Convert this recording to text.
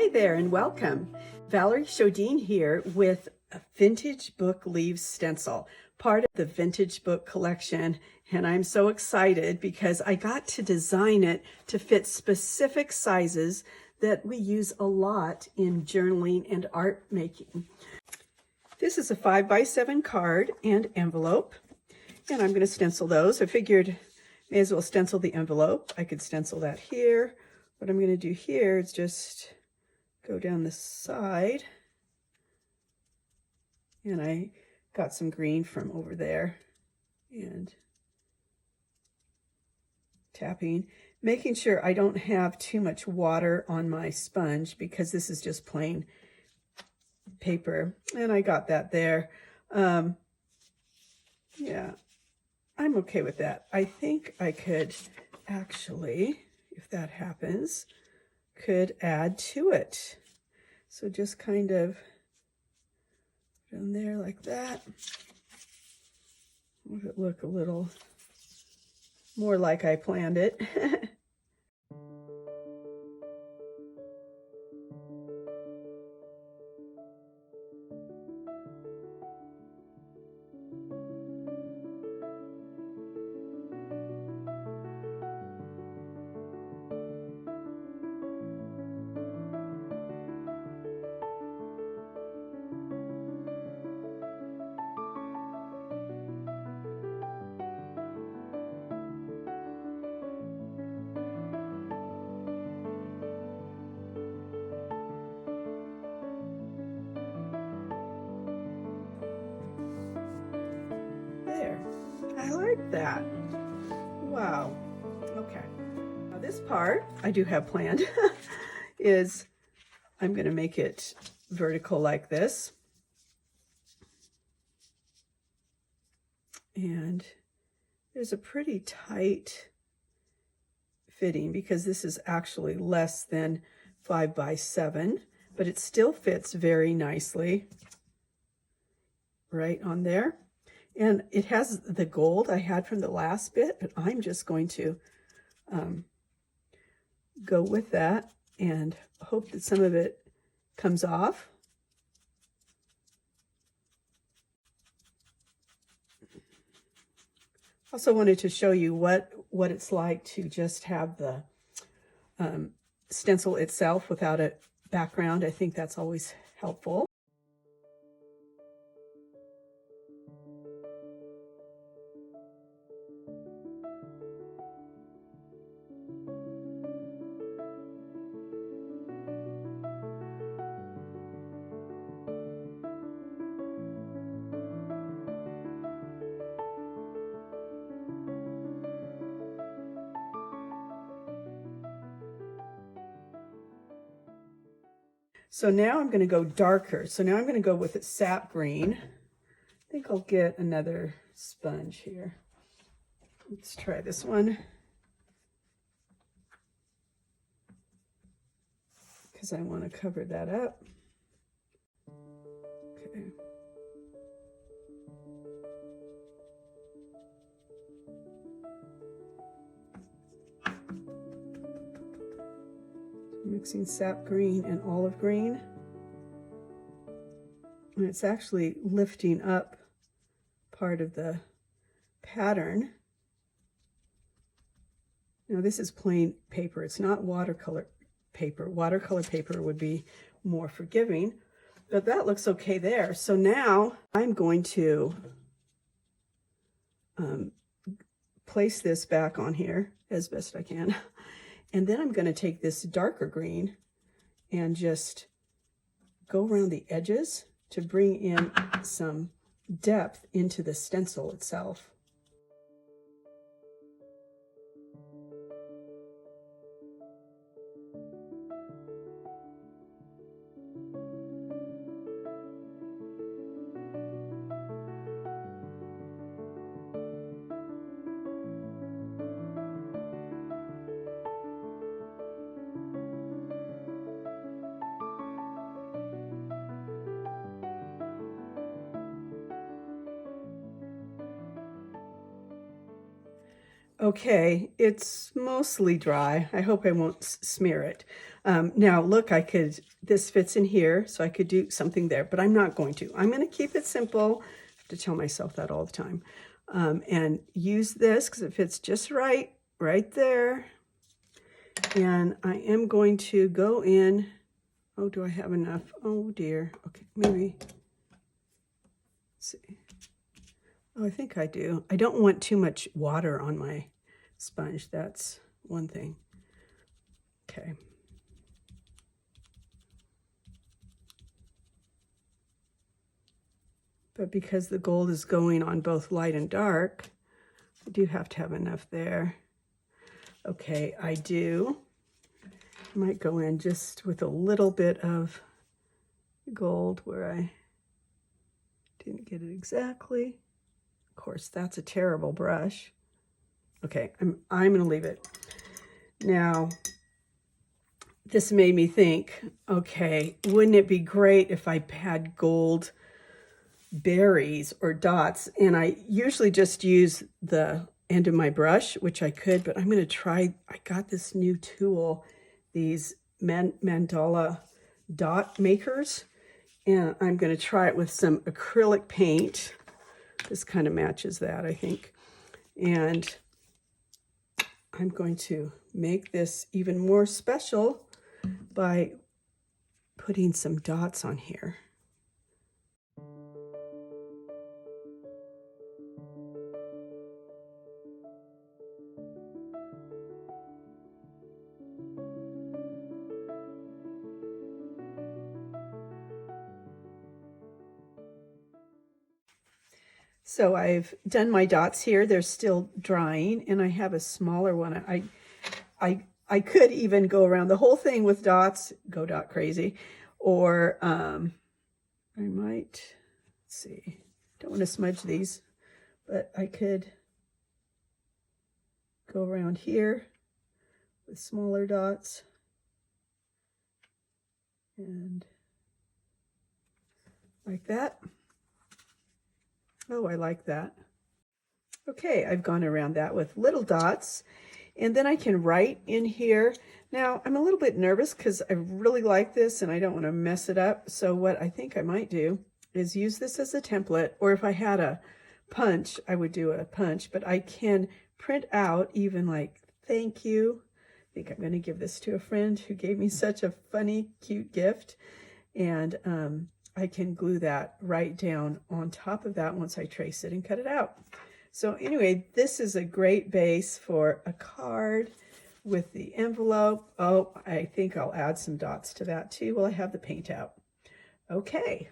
Hi there and welcome. Valerie Chodine here with a Vintage Book Leaves Stencil, part of the Vintage Book Collection. And I'm so excited because I got to design it to fit specific sizes that we use a lot in journaling and art making. This is a 5x7 card and envelope, and I'm going to stencil those. I figured may as well stencil the envelope. I could stencil that here. What I'm going to do here is just go down the side, and I got some green from over there, and tapping, making sure I don't have too much water on my sponge because this is just plain paper, and I got that there. Yeah, I'm okay with that. I think I could actually, if that happens, could add to it. So just kind of down there like that. Would it look a little more like I planned it? There, I like that. Wow. Okay. Now this part I do have planned is I'm going to make it vertical like this. And there's a pretty tight fitting because this is actually less than 5x7, but it still fits very nicely right on there. And it has the gold I had from the last bit, but I'm just going to go with that and hope that some of it comes off. Also wanted to show you what it's like to just have the stencil itself without a background. I think that's always helpful. So now I'm going to go darker. So now I'm going to go with it sap green. I think I'll get another sponge here. Let's try this one, because I want to cover that up. Okay. Mixing sap green and olive green. And it's actually lifting up part of the pattern. Now this is plain paper. It's not watercolor paper. Watercolor paper would be more forgiving, but that looks okay there. So now I'm going to place this back on here as best I can. And then I'm going to take this darker green and just go around the edges to bring in some depth into the stencil itself. Okay, it's mostly dry. I hope I won't smear it. Now look, this fits in here, so I could do something there, but I'm not going to. I'm going to keep it simple. I have to tell myself that all the time. And use this because it fits just right there. And I am going to go in. Oh, do I have enough? Oh dear. Okay, maybe. Let's see. Oh, I think I do. I don't want too much water on my sponge. That's one thing. Okay. But because the gold is going on both light and dark, I do have to have enough there. Okay, I do. I might go in just with a little bit of gold where I didn't get it exactly. Of course, that's a terrible brush. Okay, I'm gonna leave it. Now, this made me think, okay, wouldn't it be great if I had gold berries or dots? And I usually just use the end of my brush, which I could, but I'm gonna try, I got this new tool, these mandala dot makers, and I'm gonna try it with some acrylic paint. This kind of matches that, I think. And I'm going to make this even more special by putting some dots on here. So I've done my dots here. They're still drying, and I have a smaller one. I could even go around the whole thing with dots, go dot crazy, or I might, let's see, don't want to smudge these, but I could go around here with smaller dots and like that. Oh, I like that. Okay, I've gone around that with little dots, and then I can write in here. Now, I'm a little bit nervous because I really like this and I don't want to mess it up. So what I think I might do is use this as a template, or if I had a punch, I would do a punch, but I can print out even like, thank you. I think I'm going to give this to a friend who gave me such a funny, cute gift. And I can glue that right down on top of that once I trace it and cut it out. So anyway, this is a great base for a card with the envelope. Oh, I think I'll add some dots to that too while I have the paint out. Okay.